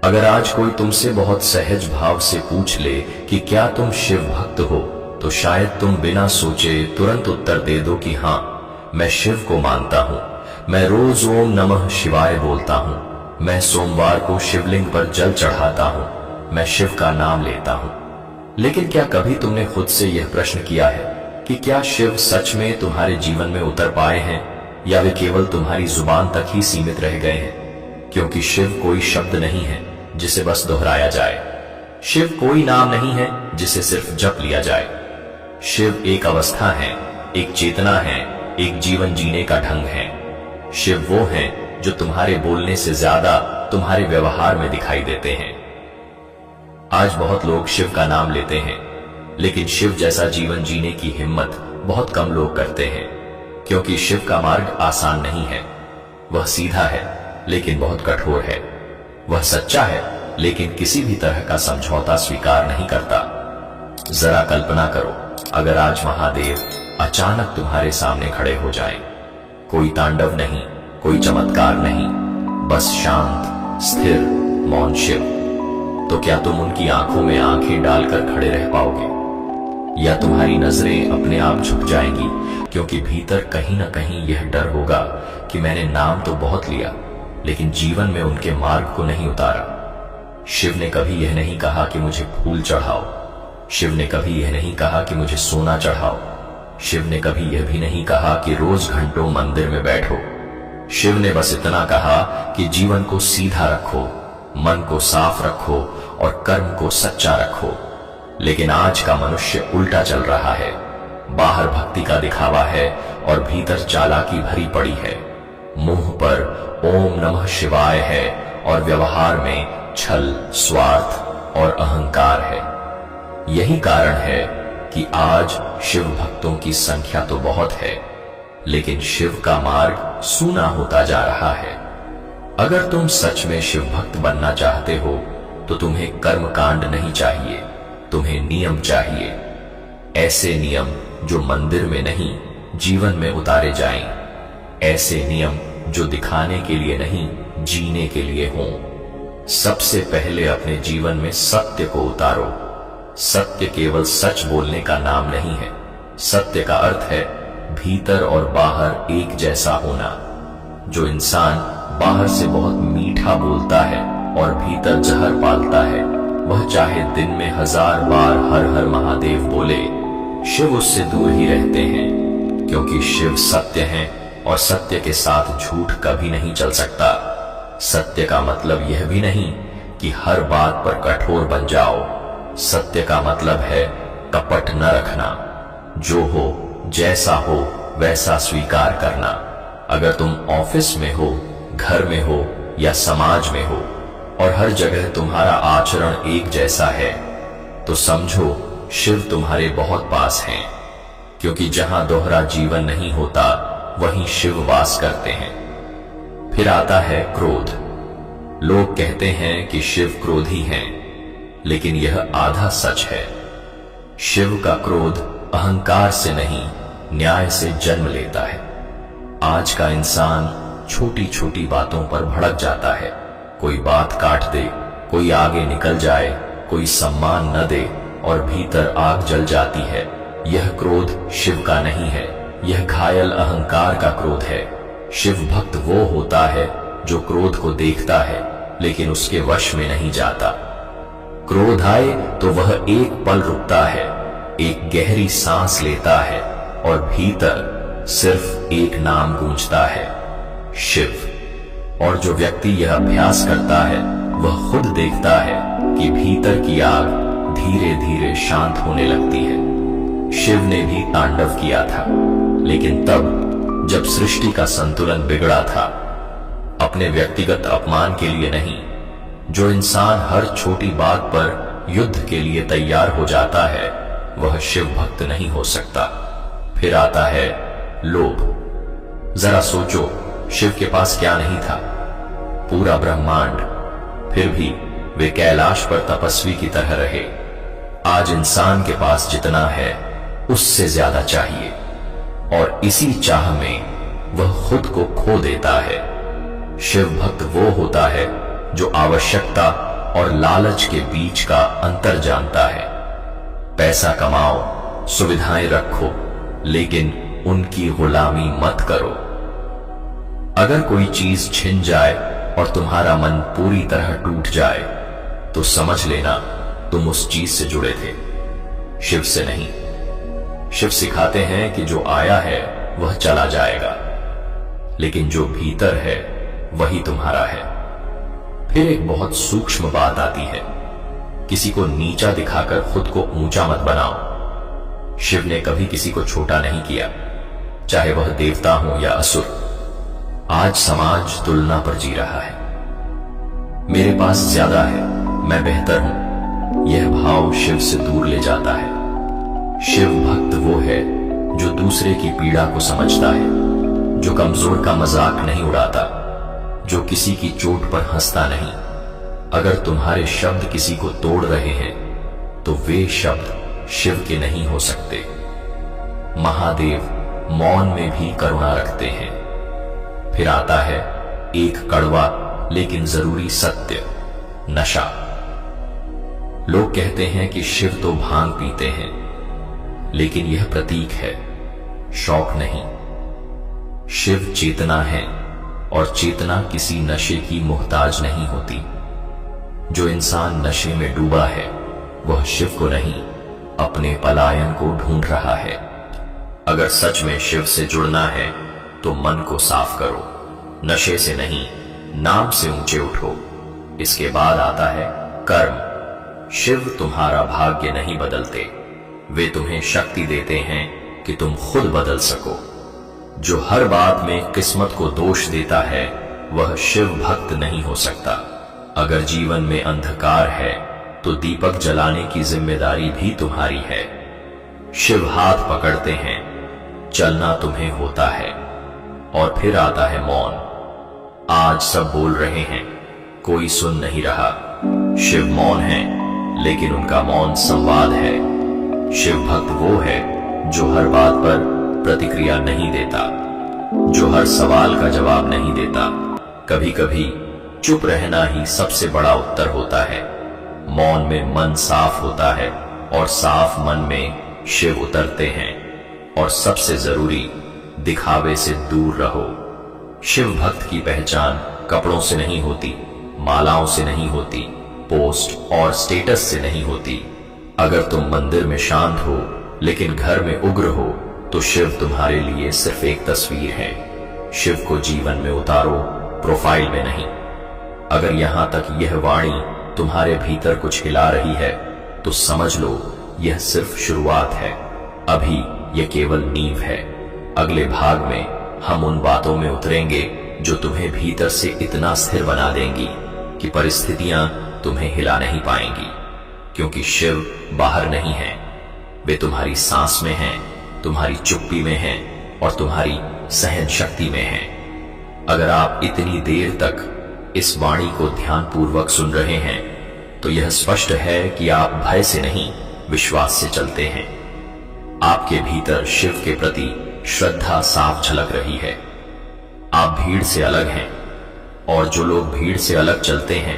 अगर आज कोई तुमसे बहुत सहज भाव से पूछ ले कि क्या तुम शिव भक्त हो, तो शायद तुम बिना सोचे तुरंत उत्तर दे दो कि हाँ, मैं शिव को मानता हूँ। मैं रोज ओम नमः शिवाय बोलता हूँ। मैं सोमवार को शिवलिंग पर जल चढ़ाता हूँ। मैं शिव का नाम लेता हूँ। लेकिन क्या कभी तुमने खुद से यह प्रश्न किया है कि क्या शिव सच में तुम्हारे जीवन में उतर पाए हैं, या वे केवल तुम्हारी जुबान तक ही सीमित रह गए हैं? क्योंकि शिव कोई शब्द नहीं है जिसे बस दोहराया जाए। शिव कोई नाम नहीं है जिसे सिर्फ जप लिया जाए। शिव एक अवस्था है, एक चेतना है, एक जीवन जीने का ढंग है। शिव वो हैं जो तुम्हारे बोलने से ज्यादा तुम्हारे व्यवहार में दिखाई देते हैं। आज बहुत लोग शिव का नाम लेते हैं, लेकिन शिव जैसा जीवन जीने की हिम्मत बहुत कम लोग करते हैं। क्योंकि शिव का मार्ग आसान नहीं है। वह सीधा है लेकिन बहुत कठोर है। वह सच्चा है लेकिन किसी भी तरह का समझौता स्वीकार नहीं करता। जरा कल्पना करो, अगर आज महादेव अचानक तुम्हारे सामने खड़े हो जाएं, कोई तांडव नहीं, कोई चमत्कार नहीं, बस शांत स्थिर मौन शिव, तो क्या तुम उनकी आंखों में आंखें डालकर खड़े रह पाओगे? या तुम्हारी नजरें अपने आप झुक जाएंगी, क्योंकि भीतर कहीं ना कहीं यह डर होगा कि मैंने नाम तो बहुत लिया लेकिन जीवन में उनके मार्ग को नहीं उतारा। शिव ने कभी यह नहीं कहा कि मुझे फूल चढ़ाओ। शिव ने कभी यह नहीं कहा कि मुझे सोना चढ़ाओ। शिव ने कभी यह भी नहीं कहा कि रोज घंटों मंदिर में बैठो। शिव ने बस इतना कहा कि जीवन को सीधा रखो, मन को साफ रखो और कर्म को सच्चा रखो। लेकिन आज का मनुष्य उल्टा चल रहा है। बाहर भक्ति का दिखावा है और भीतर चालाकी भरी पड़ी है। मुंह पर ओम नमः शिवाय है और व्यवहार में छल, स्वार्थ और अहंकार है। यही कारण है कि आज शिव भक्तों की संख्या तो बहुत है, लेकिन शिव का मार्ग सूना होता जा रहा है। अगर तुम सच में शिव भक्त बनना चाहते हो तो तुम्हें कर्म कांड नहीं चाहिए, तुम्हें नियम चाहिए। ऐसे नियम जो मंदिर में नहीं, जीवन में उतारे जाएं। ऐसे नियम जो दिखाने के लिए नहीं, जीने के लिए हों। सबसे पहले अपने जीवन में सत्य को उतारो। सत्य केवल सच बोलने का नाम नहीं है। सत्य का अर्थ है भीतर और बाहर एक जैसा होना। जो इंसान बाहर से बहुत मीठा बोलता है और भीतर जहर पालता है, वह चाहे दिन में 1000 बार हर हर महादेव बोले, शिव उससे दूर ही रहते हैं। क्योंकि शिव सत्य है और सत्य के साथ झूठ कभी नहीं चल सकता। सत्य का मतलब यह भी नहीं कि हर बात पर कठोर बन जाओ। सत्य का मतलब है कपट न रखना। जो हो, जैसा हो वैसा स्वीकार करना। अगर तुम ऑफिस में हो, घर में हो या समाज में हो और हर जगह तुम्हारा आचरण एक जैसा है, तो समझो शिव तुम्हारे बहुत पास हैं। क्योंकि जहां दोहरा जीवन नहीं होता, वहीं शिव वास करते हैं। फिर आता है क्रोध। लोग कहते हैं कि शिव क्रोधी हैं, लेकिन यह आधा सच है। शिव का क्रोध अहंकार से नहीं, न्याय से जन्म लेता है। आज का इंसान छोटी छोटी बातों पर भड़क जाता है। कोई बात काट दे, कोई आगे निकल जाए, कोई सम्मान न दे और भीतर आग जल जाती है। यह क्रोध शिव का नहीं है, यह घायल अहंकार का क्रोध है। शिव भक्त वो होता है जो क्रोध को देखता है लेकिन उसके वश में नहीं जाता। क्रोध आए तो वह एक पल रुकता है, एक गहरी सांस लेता है और भीतर सिर्फ एक नाम गूंजता है, शिव। और जो व्यक्ति यह अभ्यास करता है, वह खुद देखता है कि भीतर की आग धीरे धीरे शांत होने लगती है। शिव ने भी तांडव किया था, लेकिन तब जब सृष्टि का संतुलन बिगड़ा था। अपने व्यक्तिगत अपमान के लिए नहीं। जो इंसान हर छोटी बात पर युद्ध के लिए तैयार हो जाता है, वह शिव भक्त नहीं हो सकता। फिर आता है लोभ। जरा सोचो, शिव के पास क्या नहीं था? पूरा ब्रह्मांड। फिर भी वे कैलाश पर तपस्वी की तरह रहे। आज इंसान के पास जितना है, उससे ज्यादा चाहिए, और इसी चाह में वह खुद को खो देता है। शिव भक्त वो होता है जो आवश्यकता और लालच के बीच का अंतर जानता है। पैसा कमाओ, सुविधाएं रखो, लेकिन उनकी गुलामी मत करो। अगर कोई चीज छिन जाए और तुम्हारा मन पूरी तरह टूट जाए तो समझ लेना तुम उस चीज से जुड़े थे, शिव से नहीं। शिव सिखाते हैं कि जो आया है वह चला जाएगा, लेकिन जो भीतर है वही तुम्हारा है। फिर एक बहुत सूक्ष्म बात आती है, किसी को नीचा दिखाकर खुद को ऊंचा मत बनाओ। शिव ने कभी किसी को छोटा नहीं किया, चाहे वह देवता हो या असुर। आज समाज तुलना पर जी रहा है। मेरे पास ज्यादा है, मैं बेहतर हूं, यह भाव शिव से दूर ले जाता है। शिव भक्त वो है जो दूसरे की पीड़ा को समझता है, जो कमजोर का मजाक नहीं उड़ाता, जो किसी की चोट पर हंसता नहीं। अगर तुम्हारे शब्द किसी को तोड़ रहे हैं तो वे शब्द शिव के नहीं हो सकते। महादेव मौन में भी करुणा रखते हैं। फिर आता है एक कड़वा लेकिन जरूरी सत्य, नशा। लोग कहते हैं कि शिव तो भांग पीते हैं, लेकिन यह प्रतीक है, शौक नहीं। शिव चेतना है और चेतना किसी नशे की मोहताज नहीं होती। जो इंसान नशे में डूबा है वह शिव को नहीं, अपने पलायन को ढूंढ रहा है। अगर सच में शिव से जुड़ना है तो मन को साफ करो, नशे से नहीं, नाम से ऊंचे उठो। इसके बाद आता है कर्म। शिव तुम्हारा भाग्य नहीं बदलते, वे तुम्हें शक्ति देते हैं कि तुम खुद बदल सको। जो हर बात में किस्मत को दोष देता है वह शिव भक्त नहीं हो सकता। अगर जीवन में अंधकार है तो दीपक जलाने की जिम्मेदारी भी तुम्हारी है। शिव हाथ पकड़ते हैं, चलना तुम्हें होता है। और फिर आता है मौन। आज सब बोल रहे हैं, कोई सुन नहीं रहा। शिव मौन है, लेकिन उनका मौन संवाद है। शिव भक्त वो है जो हर बात पर प्रतिक्रिया नहीं देता, जो हर सवाल का जवाब नहीं देता। कभी कभी चुप रहना ही सबसे बड़ा उत्तर होता है। मौन में मन साफ होता है और साफ मन में शिव उतरते हैं। और सबसे जरूरी, दिखावे से दूर रहो। शिव भक्त की पहचान कपड़ों से नहीं होती, मालाओं से नहीं होती, पोस्ट और स्टेटस से नहीं होती। अगर तुम मंदिर में शांत हो लेकिन घर में उग्र हो तो शिव तुम्हारे लिए सिर्फ एक तस्वीर है। शिव को जीवन में उतारो, प्रोफाइल में नहीं। अगर यहां तक यह वाणी तुम्हारे भीतर कुछ हिला रही है तो समझ लो यह सिर्फ शुरुआत है। अभी यह केवल नींव है। अगले भाग में हम उन बातों में उतरेंगे जो तुम्हें भीतर से इतना स्थिर बना देंगी कि परिस्थितियां तुम्हें हिला नहीं पाएंगी। क्योंकि शिव बाहर नहीं है, वे तुम्हारी सांस में हैं, तुम्हारी चुप्पी में हैं और तुम्हारी सहन शक्ति में हैं। अगर आप इतनी देर तक इस वाणी को ध्यानपूर्वक सुन रहे हैं तो यह स्पष्ट है कि आप भय से नहीं, विश्वास से चलते हैं। आपके भीतर शिव के प्रति श्रद्धा साफ झलक रही है। आप भीड़ से अलग हैं और जो लोग भीड़ से अलग चलते हैं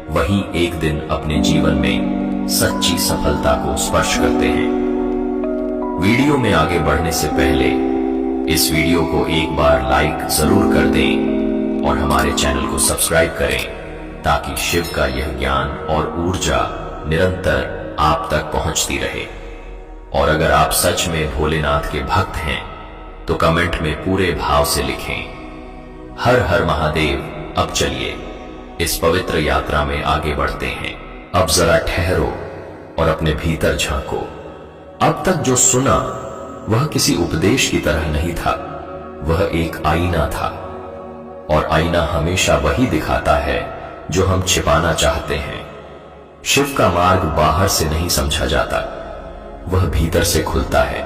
वही एक दिन अपने जीवन में सच्ची सफलता को स्पर्श करते हैं। वीडियो में आगे बढ़ने से पहले इस वीडियो को एक बार लाइक जरूर कर दें और हमारे चैनल को सब्सक्राइब करें ताकि शिव का यह ज्ञान और ऊर्जा निरंतर आप तक पहुंचती रहे। और अगर आप सच में भोलेनाथ के भक्त हैं तो कमेंट में पूरे भाव से लिखें, हर हर महादेव। अब चलिए इस पवित्र यात्रा में आगे बढ़ते हैं। अब जरा ठहरो और अपने भीतर झांको। अब तक जो सुना वह किसी उपदेश की तरह नहीं था, वह एक आईना था। और आईना हमेशा वही दिखाता है जो हम छिपाना चाहते हैं। शिव का मार्ग बाहर से नहीं समझा जाता, वह भीतर से खुलता है।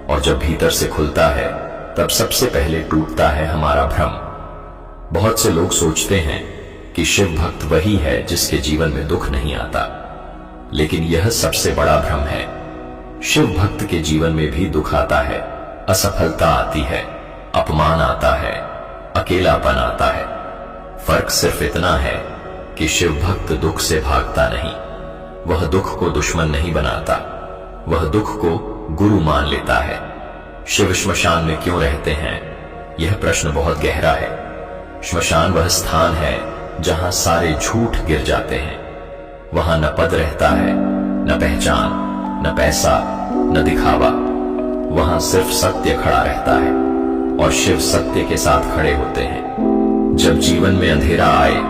और जब भीतर से खुलता है तब सबसे पहले टूटता है हमारा भ्रम। बहुत से लोग सोचते हैं कि शिव भक्त वही है जिसके जीवन में दुख नहीं आता, लेकिन यह सबसे बड़ा भ्रम है। शिव भक्त के जीवन में भी दुख आता है, असफलता आती है, अपमान आता है, अकेलापन आता है। फर्क सिर्फ इतना है कि शिव भक्त दुख से भागता नहीं, वह दुख को दुश्मन नहीं बनाता, वह दुख को गुरु मान लेता है। शिव श्मशान में क्यों रहते हैं? यह प्रश्न बहुत गहरा है। श्मशान वह स्थान है जहां सारे झूठ गिर जाते हैं। वहां न पद रहता है, न पहचान, न पैसा, न दिखावा। वहां सिर्फ सत्य खड़ा रहता है और शिव सत्य के साथ खड़े होते हैं। जब जीवन में अंधेरा आए,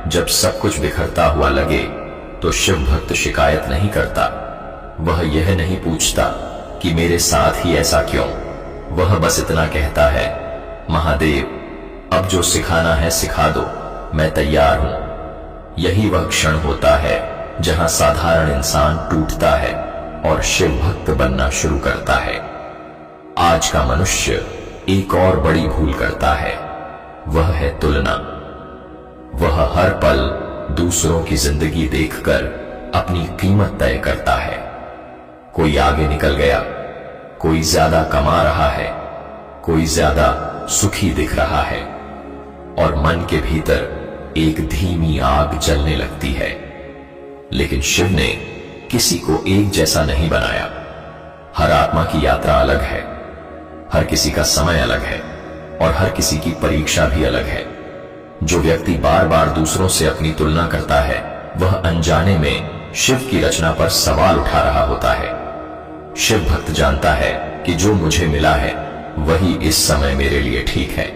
जब सब कुछ बिखरता हुआ लगे, तो शिव भक्त शिकायत नहीं करता। वह यह नहीं पूछता कि मेरे साथ ही ऐसा क्यों। वह बस इतना कहता है, महादेव, अब जो सिखाना है सिखा दो, मैं तैयार हूं। यही वह क्षण होता है जहां साधारण इंसान टूटता है और शिव भक्त बनना शुरू करता है। आज का मनुष्य एक और बड़ी भूल करता है, वह है तुलना। वह हर पल दूसरों की जिंदगी देखकर अपनी कीमत तय करता है। कोई आगे निकल गया, कोई ज्यादा कमा रहा है, कोई ज्यादा सुखी दिख रहा है, और मन के भीतर एक धीमी आग जलने लगती है। लेकिन शिव ने किसी को एक जैसा नहीं बनाया। हर आत्मा की यात्रा अलग है, हर किसी का समय अलग है और हर किसी की परीक्षा भी अलग है। जो व्यक्ति बार बार दूसरों से अपनी तुलना करता है, वह अनजाने में शिव की रचना पर सवाल उठा रहा होता है। शिव भक्त जानता है कि जो मुझे मिला है वही इस समय मेरे लिए ठीक है।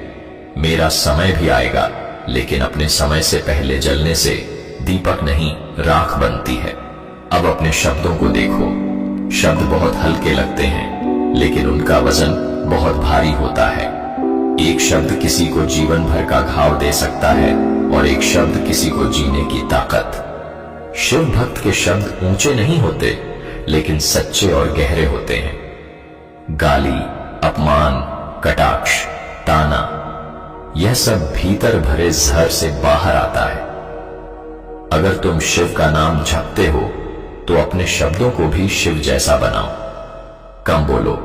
मेरा समय भी आएगा, लेकिन अपने समय से पहले जलने से दीपक नहीं, राख बनती है। अब अपने शब्दों को देखो। शब्द बहुत हल्के लगते हैं, लेकिन उनका वजन बहुत भारी होता है। एक शब्द किसी को जीवन भर का घाव दे सकता है और एक शब्द किसी को जीने की ताकत। शिव भक्त के शब्द ऊंचे नहीं होते, लेकिन सच्चे और गहरे होते हैं। गाली, अपमान, कटाक्ष, ताना, यह सब भीतर भरे जहर से बाहर आता है। अगर तुम शिव का नाम जपते हो तो अपने शब्दों को भी शिव जैसा बनाओ। कम बोलो,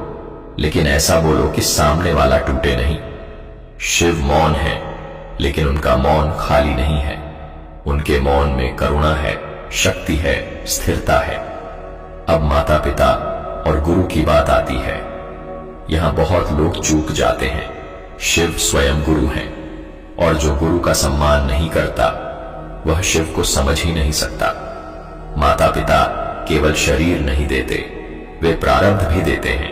लेकिन ऐसा बोलो कि सामने वाला टूटे नहीं। शिव मौन है, लेकिन उनका मौन खाली नहीं है। उनके मौन में करुणा है, शक्ति है, स्थिरता है। अब माता पिता और गुरु की बात आती है। यहां बहुत लोग चूक जाते हैं। शिव स्वयं गुरु हैं, और जो गुरु का सम्मान नहीं करता वह शिव को समझ ही नहीं सकता। माता पिता केवल शरीर नहीं देते, वे प्रारब्ध भी देते हैं।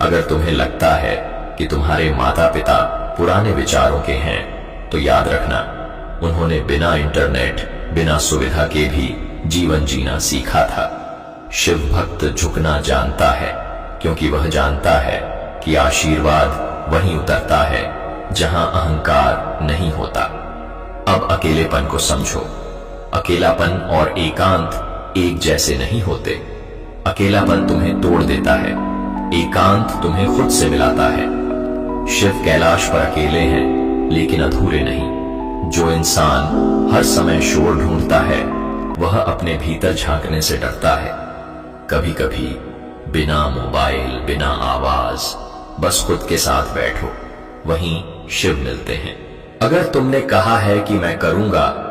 अगर तुम्हें लगता है कि तुम्हारे माता पिता पुराने विचारों के हैं, तो याद रखना, उन्होंने बिना इंटरनेट, बिना सुविधा के भी जीवन जीना सीखा था। शिव भक्त झुकना जानता है, क्योंकि वह जानता है कि आशीर्वाद वहीं उतरता है जहां अहंकार नहीं होता। अब अकेलेपन को समझो। अकेलापन और एकांत एक जैसे नहीं होते। अकेलापन तुम्हें तोड़ देता है, एकांत तुम्हें खुद से मिलाता है। शिव कैलाश पर अकेले हैं, लेकिन अधूरे नहीं। जो इंसान हर समय शोर ढूंढता है, वह अपने भीतर झांकने से डरता है। कभी कभी बिना मोबाइल, बिना आवाज, बस खुद के साथ बैठो, वहीं शिव मिलते हैं। अगर तुमने कहा है कि मैं करूंगा,